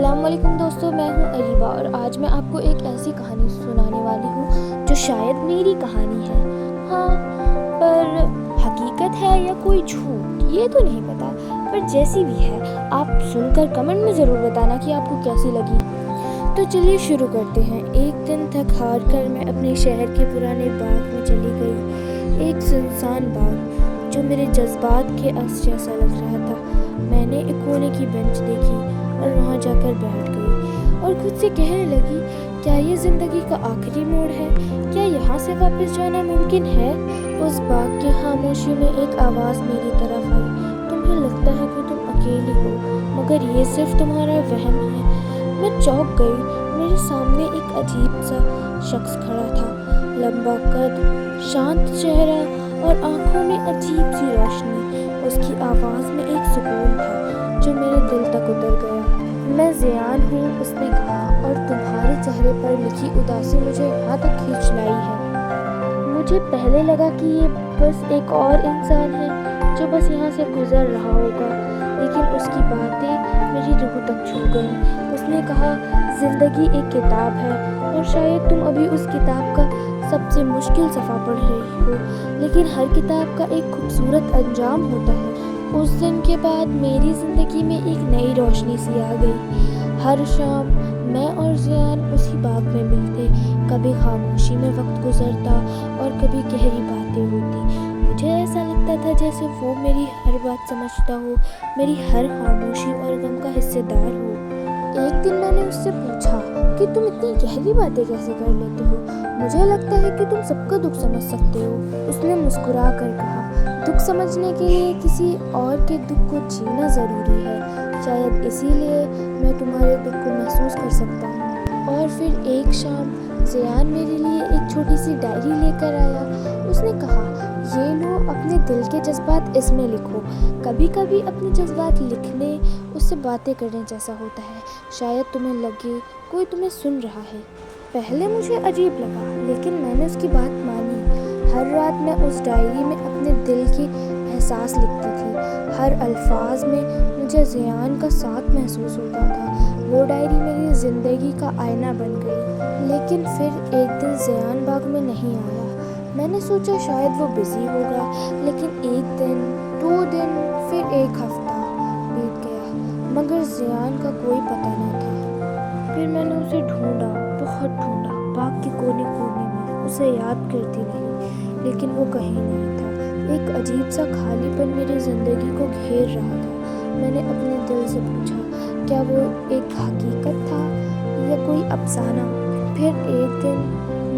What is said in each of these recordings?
अस्सलाम वालेकुम दोस्तों, मैं हूँ अरीबा और आज मैं आपको एक ऐसी कहानी सुनाने वाली हूँ जो शायद मेरी कहानी है। हाँ, पर हकीकत है या कोई झूठ ये तो नहीं पता, पर जैसी भी है आप सुनकर कमेंट में ज़रूर बताना कि आपको कैसी लगी। तो चलिए शुरू करते हैं। एक दिन थक हार कर मैं अपने शहर के पुराने बाग में चली गई। एक सुनसान बाग जो मेरे जज्बात के अक्स जैसा लग रहा था। मैंने एक कोने की बेंच देखी और वहाँ जाकर बैठ गई और खुद से कहने लगी, क्या ये ज़िंदगी का आखिरी मोड़ है? क्या यहाँ से वापस जाना मुमकिन है? उस बाग की खामोशी में एक आवाज़ मेरी तरफ आई, तुम्हें लगता है कि तुम अकेली हो, मगर ये सिर्फ तुम्हारा वहम है। मैं चौंक गई। मेरे सामने एक अजीब सा शख्स खड़ा था, लंबा कद, शांत चेहरा और आंखों में अजीब सी रोशनी। उसकी आवाज़ में एक सुकून था जो मेरे दिल तक उतर गया। मैं ज़ियान हूँ, उसने कहा, और तुम्हारे चेहरे पर लिखी उदासी मुझे यहाँ तक खींच लाई है। मुझे पहले लगा कि ये बस एक और इंसान है जो बस यहाँ से गुजर रहा होगा, लेकिन उसकी बातें मेरी रूह तक छू गई। उसने कहा, ज़िंदगी एक किताब है और शायद तुम अभी उस किताब का सबसे मुश्किल सफ़ा पढ़ रही हो, लेकिन हर किताब का एक खूबसूरत अंजाम होता है। उस दिन के बाद मेरी ज़िंदगी में एक नई रोशनी सी आ गई। हर शाम मैं और ज़ियान उसी बाग में मिलते, कभी खामोशी में वक्त गुजरता और कभी गहरी बातें होती। मुझे ऐसा लगता था जैसे वो मेरी हर बात समझता हो, मेरी हर खामोशी और गम का हिस्सेदार हो। एक दिन मैंने उससे पूछा कि तुम इतनी गहरी बातें कैसे कर लेते हो? मुझे लगता है कि तुम सबका दुख समझ सकते हो। उसने मुस्कुरा कर कहा, दुख समझने के लिए किसी और के दुख को जीना ज़रूरी है। शायद इसीलिए मैं तुम्हारे दुख को महसूस कर सकता हूँ। और फिर एक शाम ज़ियान मेरे लिए एक छोटी सी डायरी लेकर आया। उसने कहा, ये लो, अपने दिल के जज्बात इसमें लिखो। कभी कभी अपने जज्बात लिखने उससे बातें करने जैसा होता है। शायद तुम्हें लगे कोई तुम्हें सुन रहा है। पहले मुझे अजीब लगा, लेकिन मैंने उसकी बात मानी। हर रात मैं उस डायरी में अपने दिल के एहसास लिखती थी। हर अल्फाज में मुझे ज़ियान का साथ महसूस होता था। वो डायरी मेरी ज़िंदगी का आईना बन गई। लेकिन फिर एक दिन ज़ियान बाग में नहीं आया। मैंने सोचा शायद वो बिज़ी होगा, लेकिन एक दिन, 2 दिन, फिर एक हफ्ता बीत गया, मगर ज़ियान का कोई पता न था। फिर मैंने उसे ढूंढा, बहुत ढूंढा, बाग के कोने कोने में, उसे याद करती रही, लेकिन वो कहीं नहीं था। एक अजीब सा खालीपन मेरी ज़िंदगी को घेर रहा था। मैंने अपने दिल से पूछा, क्या वो एक हकीकत था या कोई अफसाना? फिर एक दिन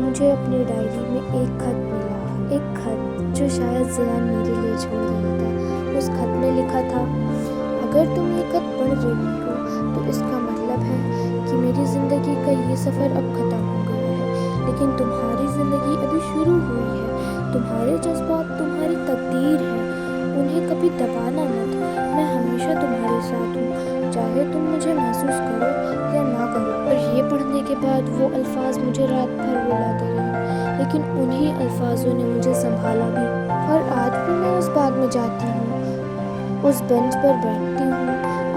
मुझे अपनी डायरी में एक खत मिला, एक खत जो शायद ज़ियान मेरे लिए छोड़ गया था। उस खत में लिखा था, अगर तुम ये खत पढ़ रही हो तो इसका मतलब है कि मेरी ज़िंदगी का ये सफ़र अब ख़त्म हो गया है, लेकिन तुम्हारी ज़िंदगी अभी शुरू हुई है। तुम्हारे जज्बात तुम्हारी तकदीर है, उन्हें कभी दबाना मत। मैं हमेशा तुम्हारे साथ हूँ, चाहे तुम मुझे महसूस करो या ना करो। और ये पढ़ने के बाद वो अल्फाज मुझे रात भर रुलाते रहे, लेकिन उन्हीं अल्फाजों ने मुझे संभाला भी। और आज भी मैं उस बाग में जाती हूँ, उस बेंच पर बैठती हूँ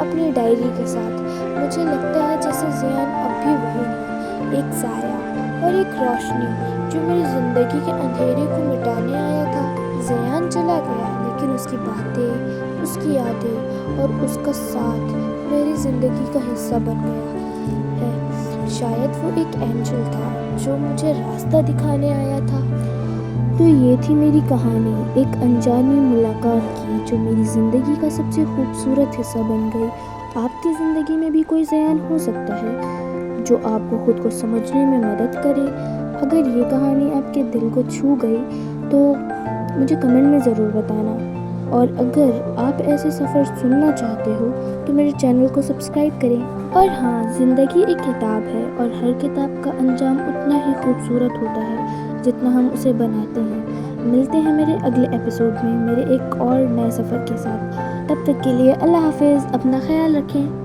अपनी डायरी के साथ। मुझे लगता है जैसे ज़ियान अब भी वही है, एक साया और एक रोशनी जो मेरी ज़िंदगी के अंधेरे को मिटाने आया था। ज़ियान चला गया, लेकिन उसकी बातें, उसकी यादें और उसका साथ मेरी ज़िंदगी का हिस्सा बन गया है। शायद वो एक एंजल था जो मुझे रास्ता दिखाने आया था। तो ये थी मेरी कहानी, एक अनजानी मुलाकात की जो मेरी ज़िंदगी का सबसे खूबसूरत हिस्सा बन गई। आपकी ज़िंदगी में भी कोई ज़ियान हो सकता है जो आपको खुद को समझने में मदद करे। अगर ये कहानी आपके दिल को छू गई तो मुझे कमेंट में ज़रूर बताना। और अगर आप ऐसे सफ़र सुनना चाहते हो तो मेरे चैनल को सब्सक्राइब करें। और हाँ, ज़िंदगी एक किताब है और हर किताब का अंजाम उतना ही खूबसूरत होता है जितना हम उसे बनाते हैं। मिलते हैं मेरे अगले एपिसोड में मेरे एक और नए सफ़र के साथ। तब तक के लिए अल्लाह हाफ़िज़, अपना ख्याल रखें।